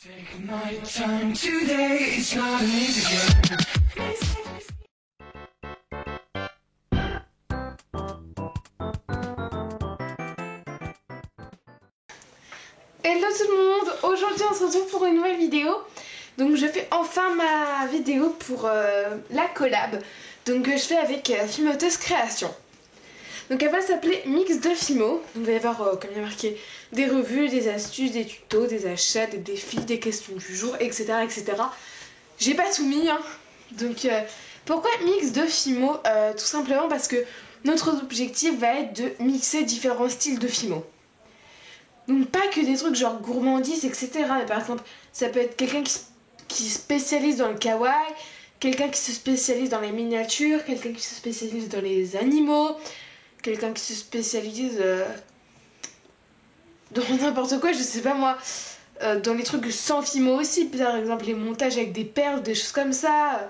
Take my time today, it's not an easy game. Hello tout le monde, aujourd'hui on se retrouve pour une nouvelle vidéo. Donc je fais enfin ma vidéo pour la collab. Donc je fais avec Fimoteuse Création. Donc elle va s'appeler Mix de Fimo. Donc il va y avoir, comme il y a marqué, des revues, des astuces, des tutos, des achats, des défis, des questions du jour, etc. etc. J'ai pas tout mis, hein. Donc pourquoi Mix de Fimo? Tout simplement parce que notre objectif va être de mixer différents styles de Fimo. Donc pas que des trucs genre gourmandises, etc. Mais par exemple, ça peut être quelqu'un qui se spécialise dans le kawaii, quelqu'un qui se spécialise dans les miniatures, quelqu'un qui se spécialise dans les animaux, quelqu'un qui se spécialise dans n'importe quoi, je sais pas moi, dans les trucs sans Fimo aussi, par exemple les montages avec des perles, des choses comme ça.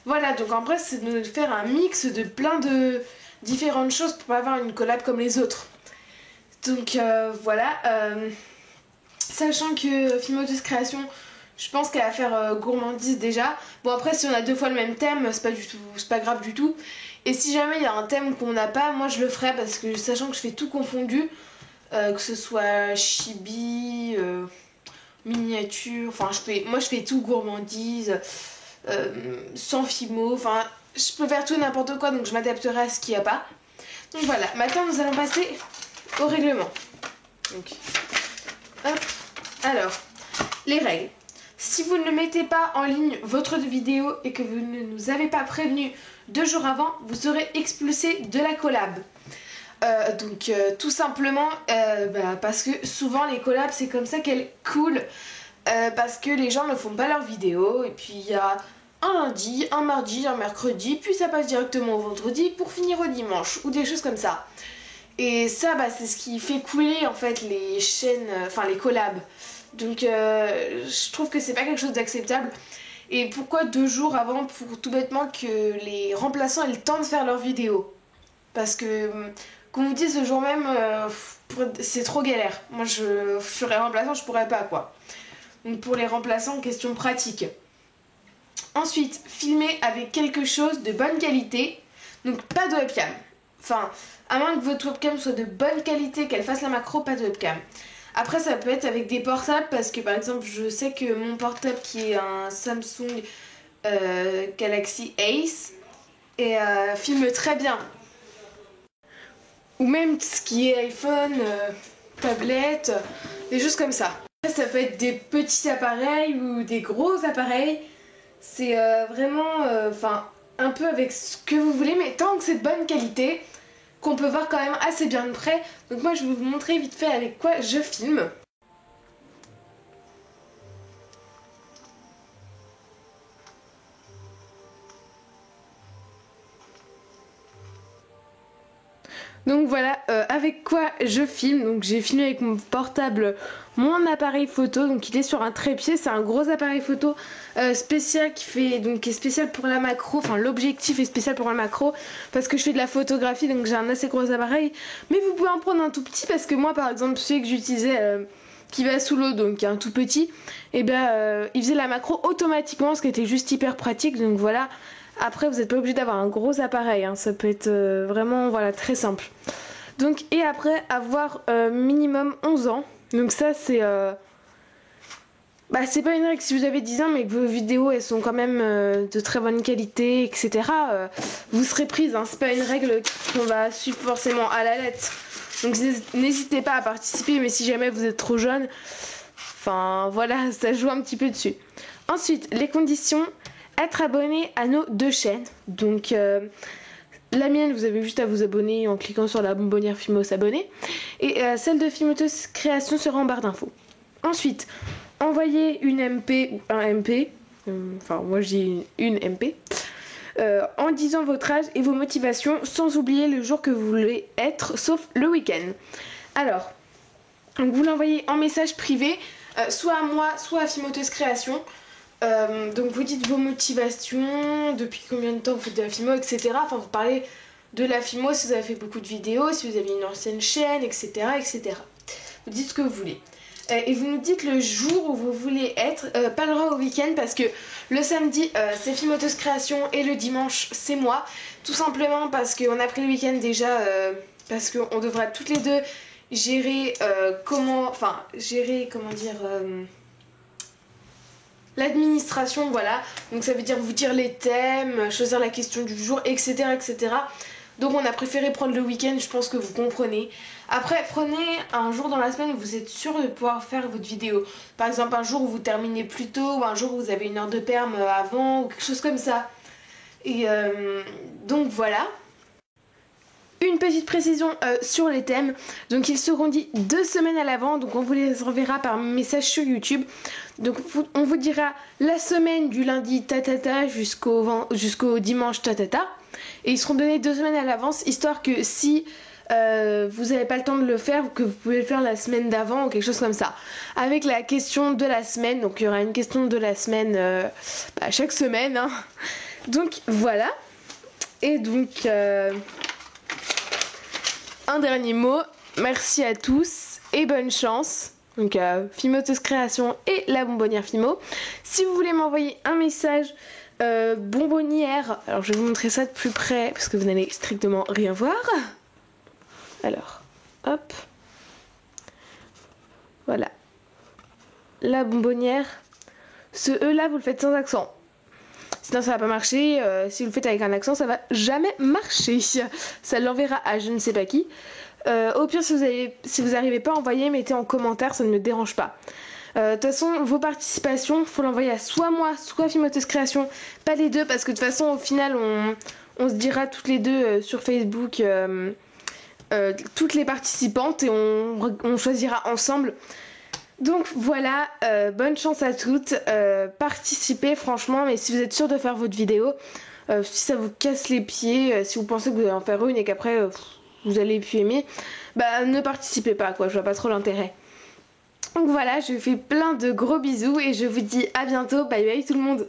Voilà, donc en vrai c'est de faire un mix de plein de différentes choses pour pas avoir une collab comme les autres. Donc voilà, sachant que Fimoteuse Création, je pense qu'elle va faire gourmandise déjà. Bon après si on a deux fois le même thème, c'est pas grave du tout. Et si jamais il y a un thème qu'on n'a pas, moi je le ferai parce que sachant que je fais tout confondu, que ce soit chibi, miniature, enfin moi je fais tout gourmandise, sans Fimo, enfin je peux faire tout n'importe quoi donc je m'adapterai à ce qu'il n'y a pas. Donc voilà, maintenant nous allons passer au règlement. Donc, hop. Alors, les règles. Si vous ne mettez pas en ligne votre vidéo et que vous ne nous avez pas prévenu 2 jours avant, vous serez expulsé de la collab. Tout simplement parce que souvent les collabs c'est comme ça qu'elles coulent, parce que les gens ne font pas leurs vidéos et puis il y a un lundi, un mardi, un mercredi, puis ça passe directement au vendredi pour finir au dimanche ou des choses comme ça. Et ça, c'est ce qui fait couler en fait les chaînes, enfin les collabs. Donc je trouve que c'est pas quelque chose d'acceptable. Et pourquoi 2 jours avant pour tout bêtement que les remplaçants aient le temps de faire leurs vidéos? Parce que, qu'on vous dise le jour même, c'est trop galère. Moi je serais remplaçant, je pourrais pas quoi. Donc pour les remplaçants, question pratique. Ensuite, filmer avec quelque chose de bonne qualité. Donc pas de webcam. Enfin, à moins que votre webcam soit de bonne qualité, qu'elle fasse la macro, pas de webcam. Après, ça peut être avec des portables, parce que par exemple, je sais que mon portable qui est un Samsung Galaxy Ace et, filme très bien. Ou même ce qui est iPhone, tablette, des choses comme ça. Ça peut être des petits appareils ou des gros appareils. C'est vraiment, un peu avec ce que vous voulez, mais tant que c'est de bonne qualité, qu'on peut voir quand même assez bien de près. Donc moi je vais vous montrer vite fait avec quoi je filme. Donc voilà, avec quoi je filme. Donc j'ai filmé avec mon portable, mon appareil photo. Donc il est sur un trépied, c'est un gros appareil photo spécial qui est spécial pour la macro. Enfin l'objectif est spécial pour la macro parce que je fais de la photographie, donc j'ai un assez gros appareil. Mais vous pouvez en prendre un tout petit parce que moi par exemple celui que j'utilisais qui va sous l'eau, donc un tout petit, et il faisait la macro automatiquement, ce qui était juste hyper pratique. Donc voilà. Après vous n'êtes pas obligé d'avoir un gros appareil, hein. Ça peut être vraiment très simple. Donc et après avoir minimum 11 ans. Donc ça c'est c'est pas une règle si vous avez 10 ans mais que vos vidéos elles sont quand même de très bonne qualité, etc. Vous serez prise, hein. C'est pas une règle qu'on va suivre forcément à la lettre. Donc n'hésitez pas à participer, mais si jamais vous êtes trop jeune, enfin voilà, ça joue un petit peu dessus. Ensuite, les conditions: être abonné à nos 2 chaînes. Donc la mienne, vous avez juste à vous abonner en cliquant sur la bonbonnière Fimo s'abonner. Et celle de Fimoteuse Création sera en barre d'infos. Ensuite, envoyez une MP ou un MP. Moi je dis une MP. En disant votre âge et vos motivations, sans oublier le jour que vous voulez être, sauf le week-end. Alors, donc vous l'envoyez en message privé, soit à moi, soit à Fimoteuse Création. Donc vous dites vos motivations, depuis combien de temps vous faites de la Fimo, etc. Enfin vous parlez de la Fimo si vous avez fait beaucoup de vidéos, si vous avez une ancienne chaîne, etc. etc. Vous dites ce que vous voulez. Et vous nous dites le jour où vous voulez être, pas le droit au week-end parce que le samedi c'est Phimoteuse Création et le dimanche c'est moi. Tout simplement parce qu'on a pris le week-end déjà, parce qu'on devra toutes les deux gérer comment dire l'administration, voilà. Donc ça veut dire vous dire les thèmes, choisir la question du jour, etc. etc. Donc on a préféré prendre le week-end, je pense que vous comprenez. Après, prenez un jour dans la semaine où vous êtes sûr de pouvoir faire votre vidéo. Par exemple, un jour où vous terminez plus tôt, ou un jour où vous avez une heure de perm avant, ou quelque chose comme ça. Et donc voilà. Une petite précision sur les thèmes. Donc ils seront dits 2 semaines à l'avant, donc on vous les enverra par message sur YouTube. Donc on vous dira la semaine du lundi tatata jusqu'au dimanche tatata. Et ils seront donnés 2 semaines à l'avance, histoire que si vous n'avez pas le temps de le faire, que vous pouvez le faire la semaine d'avant ou quelque chose comme ça. Avec la question de la semaine, donc il y aura une question de la semaine chaque semaine. Hein. Donc voilà. Et donc un dernier mot, merci à tous et bonne chance. Donc Phimoteuse Création et la bonbonnière Phimo. Si vous voulez m'envoyer un message bonbonnière, alors je vais vous montrer ça de plus près parce que vous n'allez strictement rien voir. Alors, hop. Voilà. La bonbonnière. Ce E là, vous le faites sans accent. Sinon ça va pas marcher, si vous le faites avec un accent ça va jamais marcher. Ça l'enverra à je ne sais pas qui. Au pire si vous n'arrivez pas à envoyer, mettez en commentaire, ça ne me dérange pas. De toute façon vos participations, faut l'envoyer à soit moi, soit Phimoteuse Création, pas les deux parce que de toute façon au final on se dira toutes les deux sur Facebook toutes les participantes et on choisira ensemble. Donc voilà, bonne chance à toutes, participez franchement, mais si vous êtes sûr de faire votre vidéo, si ça vous casse les pieds, si vous pensez que vous allez en faire une et qu'après vous allez plus aimer, bah ne participez pas quoi, je vois pas trop l'intérêt. Donc voilà, je vous fais plein de gros bisous et je vous dis à bientôt, bye bye tout le monde.